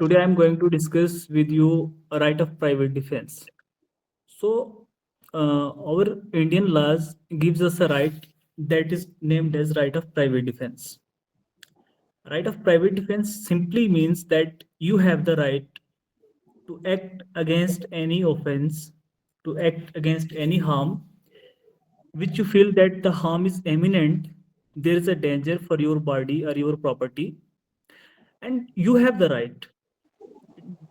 Today I'm going to discuss with you a right of private defense. So, our Indian laws gives us a right that is named as right of private defense. Right of private defense simply means that you have the right to act against any offense, to act against any harm, which you feel that the harm is imminent, there is a danger for your body or your property, and you have the right.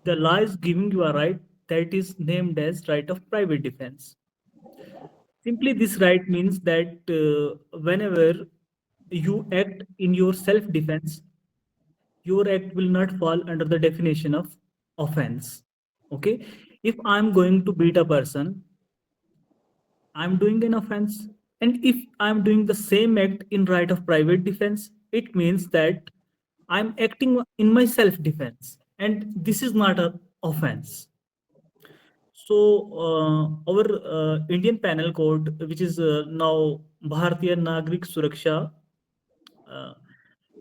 The law is giving you a right that is named as right of private defense. Simply, this right means that whenever you act in your self defense, your act will not fall under the definition of offense. Okay, if I'm going to beat a person, I'm doing an offense. And if I'm doing the same act in right of private defense, it means that I'm acting in my self defense. And this is not an offense. So, our Indian Penal Code, which is now Bharatiya Nagrik Suraksha, uh,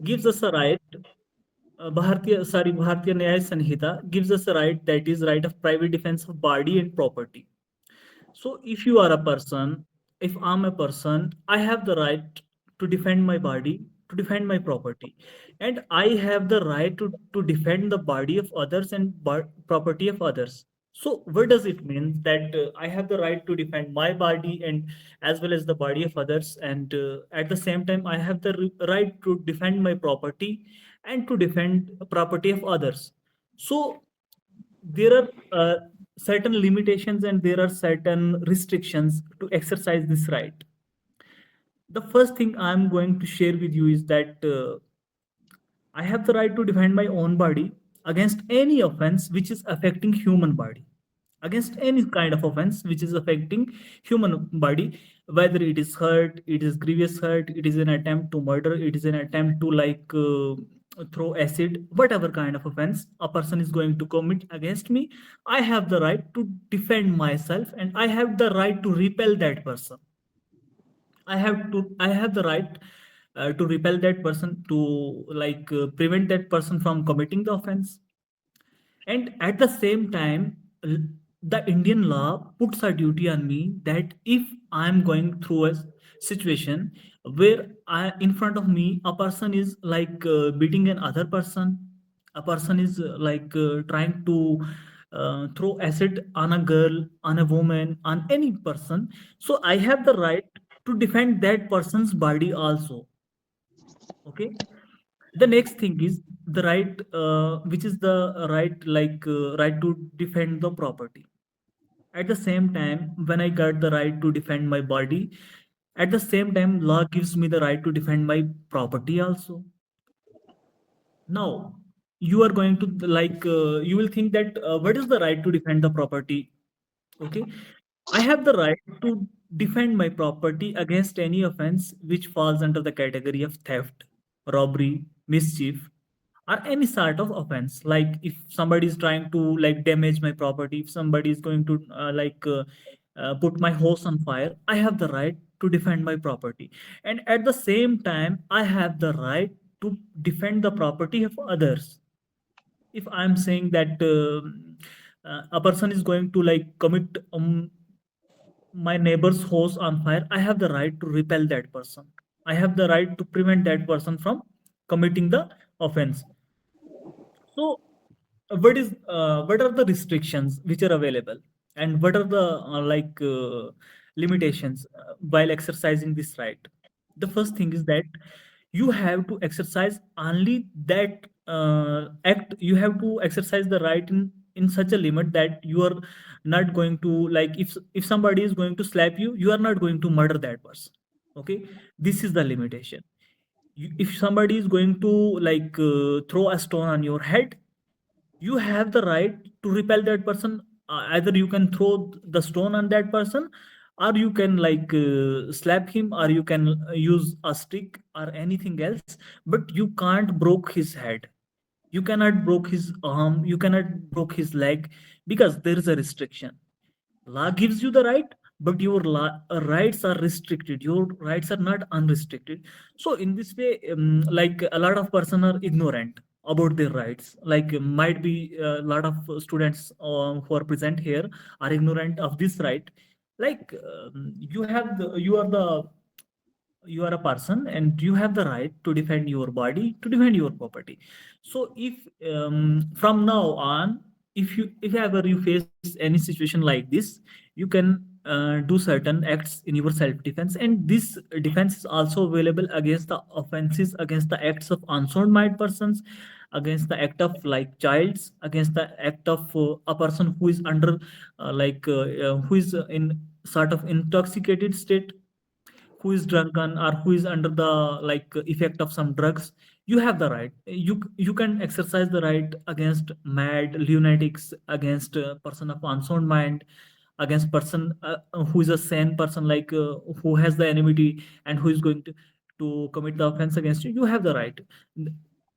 gives us a right. Bharatiya Nyaya Sanhita gives us a right that is right of private defense of body and property. So, if you are a person, if I'm a person, I have the right to defend my body, to defend my property, and I have the right to defend the body of others and property of others. So, what does it mean that I have the right to defend my body and as well as the body of others, and at the same time, I have the right to defend my property and to defend property of others. So, there are certain limitations and there are certain restrictions to exercise this right. The first thing I'm going to share with you is that I have the right to defend my own body against any offense which is affecting human body, against any kind of offense which is affecting human body, whether it is hurt, it is grievous hurt, it is an attempt to murder, it is an attempt to throw acid, whatever kind of offense a person is going to commit against me, I have the right to defend myself and I have the right to repel that person. I have the right to repel that person, to prevent that person from committing the offense. And at the same time, the Indian law puts a duty on me that if I'm going through a situation where in front of me, a person is beating another person, a person is trying to throw acid on a girl, on a woman, on any person. So I have the right to defend that person's body also. Okay. The next thing is the right, which is the right right to defend the property. At the same time, when I got the right to defend my body, at the same time law gives me the right to defend my property also. Now you are going to you will think that what is the right to defend the property? Okay, I have the right to defend my property against any offense which falls under the category of theft, robbery, mischief, or any sort of offense. Like if somebody is trying to damage my property, if somebody is going to put my house on fire, I have the right to defend my property. And at the same time, I have the right to defend the property of others. If I'm saying that a person is going to commit my neighbor's house on fire, I have the right to repel that person. I have the right to prevent that person from committing the offense. So, what are the restrictions which are available, and what are the limitations while exercising this right? The first thing is that you have to exercise only that act. You have to exercise the right in such a limit that you are not going to if somebody is going to slap you, you are not going to murder that person. Okay, this is the limitation. If somebody is going to throw a stone on your head, you have the right to repel that person. Either you can throw the stone on that person, or you can slap him, or you can use a stick or anything else, but you can't broke his head, you cannot broke his arm, you cannot broke his leg, because there is a restriction. Law gives you the right, but your rights are restricted, your rights are not unrestricted. So in this way, a lot of person are ignorant. about their rights. Like might be a lot of students who are present here are ignorant of this right. Like you are a person and you have the right to defend your body, to defend your property. So if from now on, if ever you face any situation like this, you can do certain acts in your self defense, and this defense is also available against the offenses, against the acts of unsound mind persons, against the act of like childs, against the act of a person who is under who is in sort of intoxicated state, who is drunken, or who is under the like effect of some drugs. You have the right, you can exercise the right against mad lunatics, against a person of unsound mind, against person who is a sane person, like who has the enmity and who is going to commit the offense against you. You have the right,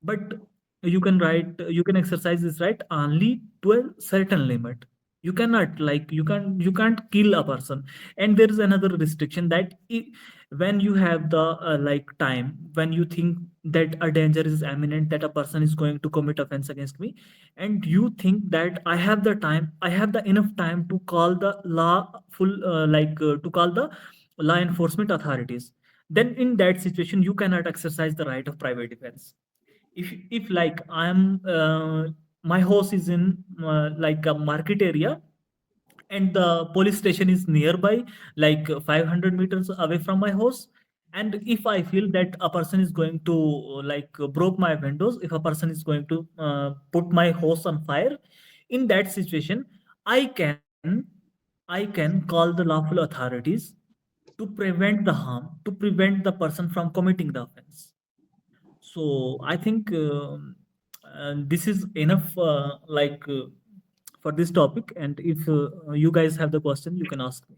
but you can exercise this right only to a certain limit. You cannot like you can't kill a person. And there is another restriction that when you have the like time when you think that a danger is imminent, that a person is going to commit offense against me, and you think that I have the enough time to call the to call the law enforcement authorities, then in that situation you cannot exercise the right of private defense. If like I'm my house is in like a market area, and the police station is nearby, like 500 meters away from my house, and if I feel that a person is going to broke my windows, if a person is going to put my house on fire, in that situation i can I can call the lawful authorities to prevent the harm, to prevent the person from committing the offense. So I think this is enough for this topic. And if you guys have the question, you can ask me.